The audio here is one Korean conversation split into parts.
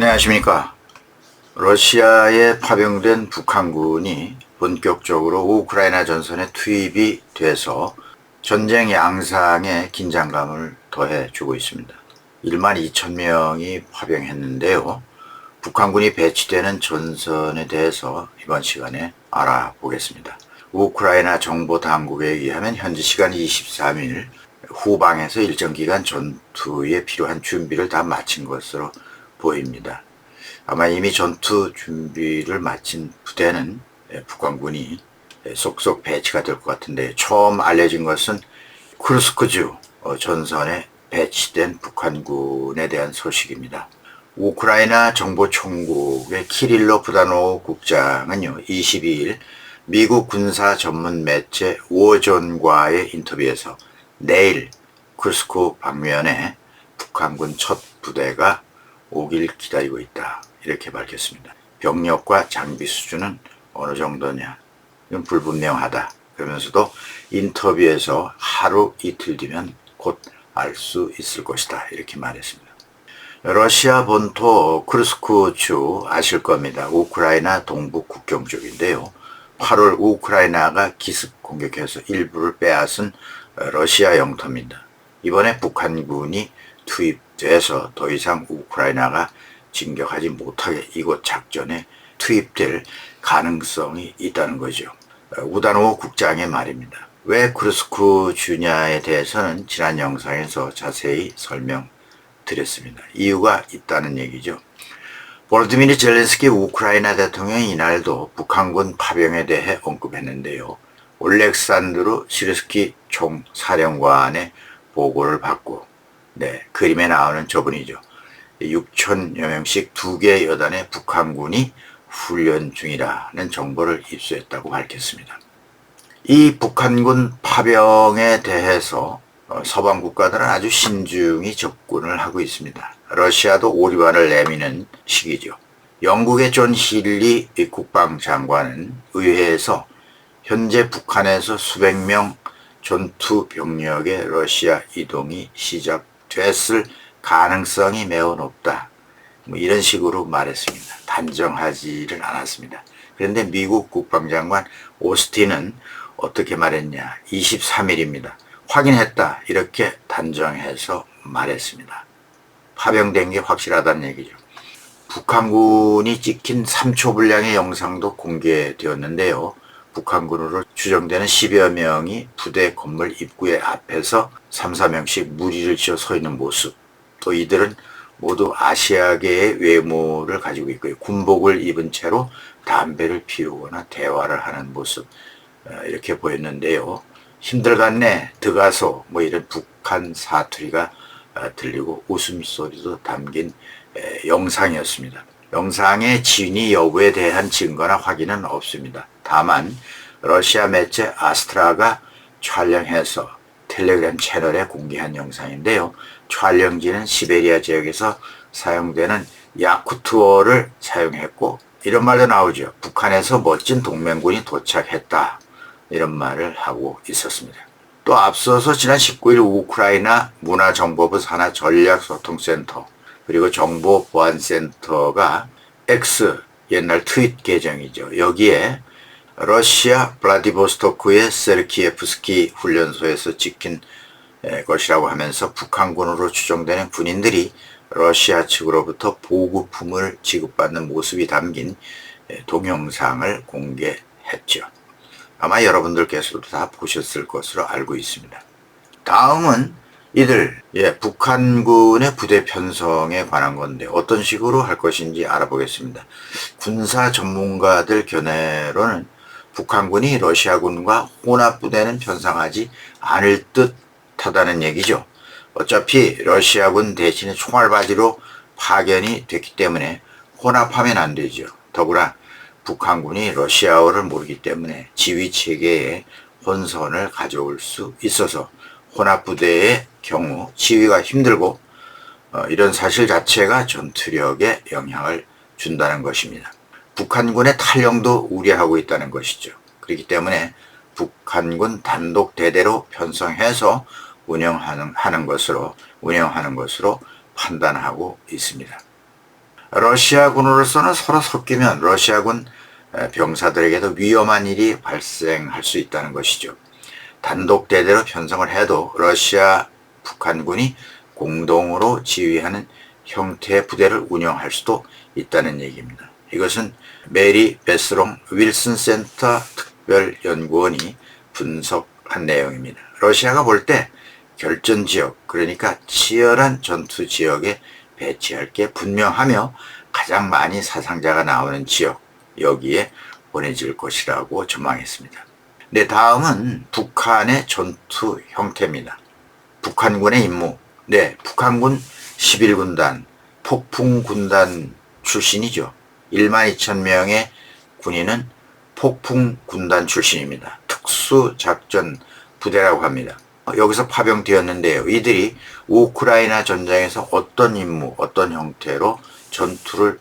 안녕하십니까. 러시아에 파병된 북한군이 본격적으로 우크라이나 전선에 투입이 돼서 전쟁 양상에 긴장감을 더해주고 있습니다. 1만 2천 명이 파병했는데요. 북한군이 배치되는 전선에 대해서 이번 시간에 알아보겠습니다. 우크라이나 정보당국에 의하면 현지 시간 23일 후방에서 일정 기간 전투에 필요한 준비를 다 마친 것으로 보입니다. 아마 이미 전투 준비를 마친 부대는 북한군이 속속 배치가 될 것 같은데, 처음 알려진 것은 쿠르스크주 전선에 배치된 북한군에 대한 소식입니다. 우크라이나 정보총국의 키릴로 부다노 국장은요, 22일 미국 군사 전문 매체 워존과의 인터뷰에서 내일 쿠르스크 방면에 북한군 첫 부대가 오길 기다리고 있다, 이렇게 밝혔습니다. 병력과 장비 수준은 어느 정도냐, 이건 불분명하다. 그러면서도 인터뷰에서 하루 이틀 뒤면 곧 알 수 있을 것이다, 이렇게 말했습니다. 러시아 본토 쿠르스크주 아실 겁니다. 우크라이나 동부 국경 쪽인데요. 8월 우크라이나가 기습 공격해서 일부를 빼앗은 러시아 영토입니다. 이번에 북한군이 투입돼서 더 이상 우크라이나가 진격하지 못하게 이곳 작전에 투입될 가능성이 있다는 거죠. 우다노 국장의 말입니다. 왜 쿠르스크주냐에 대해서는 지난 영상에서 자세히 설명드렸습니다. 이유가 있다는 얘기죠. 볼로디미르 젤렌스키 우크라이나 대통령이 이날도 북한군 파병에 대해 언급했는데요. 올렉산드루 시르스키 총사령관의 보고를 받고, 그림에 나오는 저분이죠. 6천여 명씩 2개 여단의 북한군이 훈련 중이라는 정보를 입수했다고 밝혔습니다. 이 북한군 파병에 대해서 서방 국가들은 아주 신중히 접근을 하고 있습니다. 러시아도 오리발을 내미는 시기죠. 영국의 존 힐리 국방장관은 의회에서 현재 북한에서 수백 명 전투 병력의 러시아 이동이 시작됐을 가능성이 매우 높다, 이런 식으로 말했습니다. 단정하지를 않았습니다. 그런데 미국 국방장관 오스틴은 어떻게 말했냐, 23일입니다. 확인했다, 이렇게 단정해서 말했습니다. 파병된 게 확실하다는 얘기죠. 북한군이 찍힌 3초 분량의 영상도 공개되었는데요. 북한군으로 추정되는 10여 명이 부대 건물 입구의 앞에서 3, 4명씩 무리를 지어 서 있는 모습, 또 이들은 모두 아시아계의 외모를 가지고 있고요. 군복을 입은 채로 담배를 피우거나 대화를 하는 모습, 이렇게 보였는데요. 힘들겠네, 드가소, 이런 북한 사투리가 들리고 웃음소리도 담긴 영상이었습니다. 영상의 진위 여부에 대한 증거나 확인은 없습니다. 다만 러시아 매체 아스트라가 촬영해서 텔레그램 채널에 공개한 영상인데요. 촬영지는 시베리아 지역에서 사용되는 야쿠트어를 사용했고, 이런 말도 나오죠. 북한에서 멋진 동맹군이 도착했다, 이런 말을 하고 있었습니다. 또 앞서서 지난 19일 우크라이나 문화정보부 산하 전략소통센터 그리고 정보보안센터가 X, 옛날 트윗 계정이죠. 여기에 러시아 블라디보스토크의 세르키예프스키 훈련소에서 찍힌 것이라고 하면서 북한군으로 추정되는 군인들이 러시아 측으로부터 보급품을 지급받는 모습이 담긴 동영상을 공개했죠. 아마 여러분들께서도 다 보셨을 것으로 알고 있습니다. 다음은 이들 북한군의 부대 편성에 관한 건데 어떤 식으로 할 것인지 알아보겠습니다. 군사 전문가들 견해로는 북한군이 러시아군과 혼합부대는 편성하지 않을 듯하다는 얘기죠. 어차피 러시아군 대신에 총알바지로 파견이 됐기 때문에 혼합하면 안 되죠. 더구나 북한군이 러시아어를 모르기 때문에 지휘체계에 혼선을 가져올 수 있어서 혼합부대의 경우 지휘가 힘들고, 이런 사실 자체가 전투력에 영향을 준다는 것입니다. 북한군의 탈영도 우려하고 있다는 것이죠. 그렇기 때문에 북한군 단독 대대로 편성해서 운영하는 것으로 판단하고 있습니다. 러시아군으로서는 서로 섞이면 러시아군 병사들에게도 위험한 일이 발생할 수 있다는 것이죠. 단독 대대로 편성을 해도 러시아 북한군이 공동으로 지휘하는 형태의 부대를 운영할 수도 있다는 얘기입니다. 이것은 메리 베스롱 윌슨 센터 특별연구원이 분석한 내용입니다. 러시아가 볼 때 결전지역, 그러니까 치열한 전투 지역에 배치할 게 분명하며 가장 많이 사상자가 나오는 지역, 여기에 보내질 것이라고 전망했습니다. 네, 다음은 북한의 전투 형태입니다. 북한군의 임무. 네, 북한군 11군단, 폭풍군단 출신이죠. 12,000명의 군인은 폭풍군단 출신입니다. 특수작전 부대라고 합니다. 여기서 파병되었는데요. 이들이 우크라이나 전장에서 어떤 임무, 어떤 형태로 전투를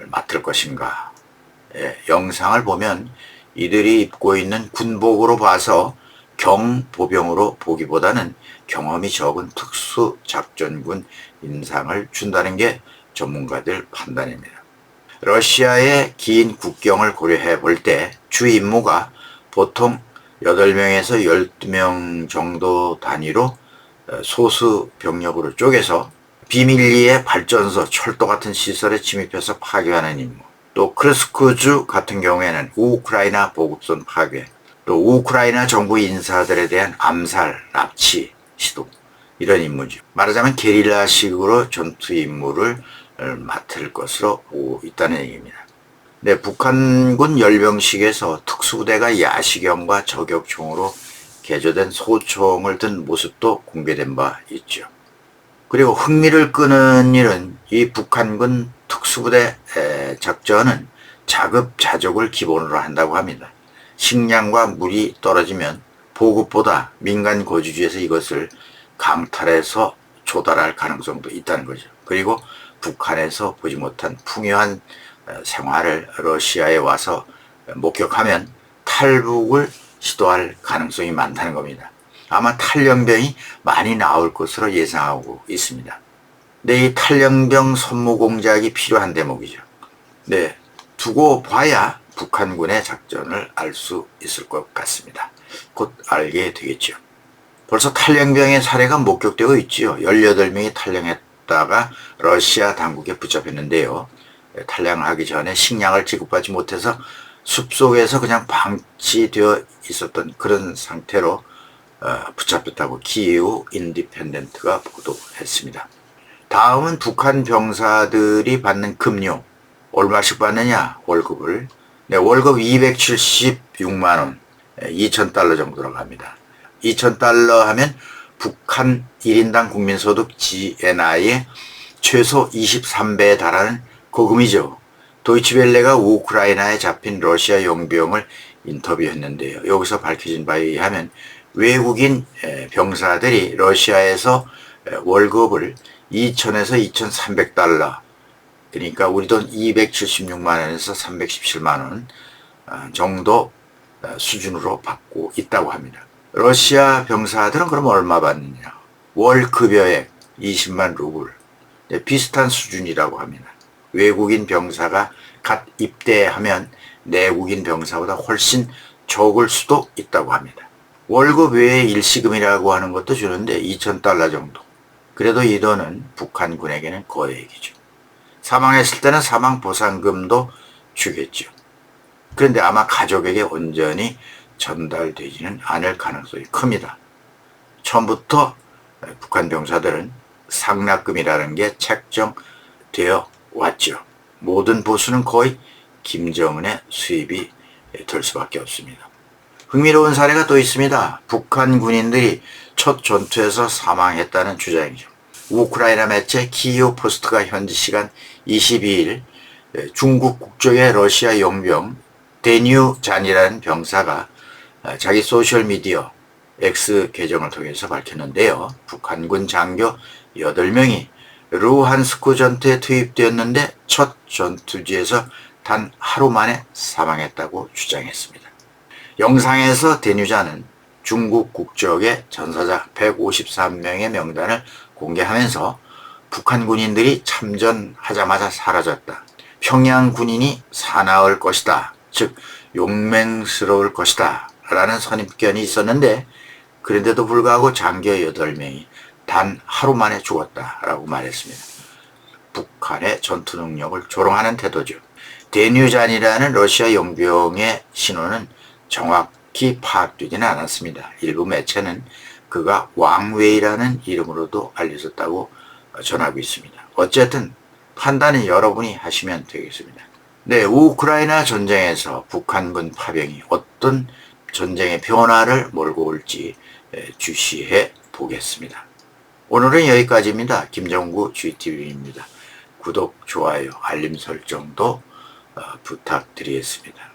맡을 것인가. 영상을 보면 이들이 입고 있는 군복으로 봐서 경보병으로 보기보다는 경험이 적은 특수작전군 인상을 준다는 게 전문가들 판단입니다. 러시아의 긴 국경을 고려해 볼 때 주 임무가 보통 8명에서 12명 정도 단위로 소수 병력으로 쪼개서 비밀리에 발전소, 철도 같은 시설에 침입해서 파괴하는 임무, 또 크르스크주 같은 경우에는 우크라이나 보급선 파괴, 또 우크라이나 정부 인사들에 대한 암살, 납치, 시도, 이런 임무죠. 말하자면 게릴라식으로 전투 임무를 맡을 것으로 보고 있다는 얘기입니다. 네, 북한군 열병식에서 특수부대가 야시경과 저격총으로 개조된 소총을 든 모습도 공개된 바 있죠. 그리고 흥미를 끄는 일은 이 북한군 특수부대 작전은 자급자족을 기본으로 한다고 합니다. 식량과 물이 떨어지면 보급보다 민간 거주지에서 이것을 강탈해서 조달할 가능성도 있다는 거죠. 그리고 북한에서 보지 못한 풍요한 생활을 러시아에 와서 목격하면 탈북을 시도할 가능성이 많다는 겁니다. 아마 탈영병이 많이 나올 것으로 예상하고 있습니다. 네, 이 탈영병 선무 공작이 필요한 대목이죠. 네, 두고 봐야 북한군의 작전을 알 수 있을 것 같습니다. 곧 알게 되겠죠. 벌써 탈영병의 사례가 목격되고 있지요. 18명이 탈영했다가 러시아 당국에 붙잡혔는데요. 탈영하기 전에 식량을 지급받지 못해서 숲속에서 그냥 방치되어 있었던 그런 상태로 붙잡혔다고 키이우 인디펜던트가 보도했습니다. 다음은 북한 병사들이 받는 급료. 얼마씩 받느냐? 월급을. 네, 월급 276만 원, 2,000달러 정도라고 합니다. 2,000달러 하면 북한 1인당 국민소득 GNI의 최소 23배에 달하는 거금이죠. 도이치벨레가 우크라이나에 잡힌 러시아 용병을 인터뷰했는데요. 여기서 밝혀진 바에 의하면 외국인 병사들이 러시아에서 월급을 2,000에서 2,300달러, 그러니까 우리 돈 276만 원에서 317만 원 정도 수준으로 받고 있다고 합니다. 러시아 병사들은 그럼 얼마 받느냐? 월 급여액 20만 루블, 비슷한 수준이라고 합니다. 외국인 병사가 갓 입대하면 내국인 병사보다 훨씬 적을 수도 있다고 합니다. 월급 외에 일시금이라고 하는 것도 주는데 2,000달러 정도. 그래도 이 돈은 북한군에게는 거액이죠. 사망했을 때는 사망보상금도 주겠죠. 그런데 아마 가족에게 온전히 전달되지는 않을 가능성이 큽니다. 처음부터 북한 병사들은 상납금이라는 게 책정되어 왔죠. 모든 보수는 거의 김정은의 수입이 될 수밖에 없습니다. 흥미로운 사례가 또 있습니다. 북한 군인들이 첫 전투에서 사망했다는 주장이죠. 우크라이나 매체 키이우 포스트가 현지 시간 22일 중국 국적의 러시아 용병 데뉴잔이라는 병사가 자기 소셜미디어 X 계정을 통해서 밝혔는데요. 북한군 장교 8명이 루한스크 전투에 투입되었는데 첫 전투지에서 단 하루 만에 사망했다고 주장했습니다. 영상에서 데뉴잔은 중국 국적의 전사자 153명의 명단을 공개하면서 북한 군인들이 참전하자마자 사라졌다. 평양 군인이 사나울 것이다. 즉 용맹스러울 것이다. 라는 선입견이 있었는데 그런데도 불구하고 장교 8명이 단 하루 만에 죽었다라고 말했습니다. 북한의 전투 능력을 조롱하는 태도죠. 데뉴잔이라는 러시아 용병의 신원은 정확히 파악되지는 않았습니다. 일부 매체는 그가 왕웨이라는 이름으로도 알려졌다고 전하고 있습니다. 어쨌든 판단은 여러분이 하시면 되겠습니다. 네, 우크라이나 전쟁에서 북한군 파병이 어떤 전쟁의 변화를 몰고 올지 주시해 보겠습니다. 오늘은 여기까지입니다. 김정구 GTV입니다. 구독, 좋아요, 알림 설정도 부탁드리겠습니다.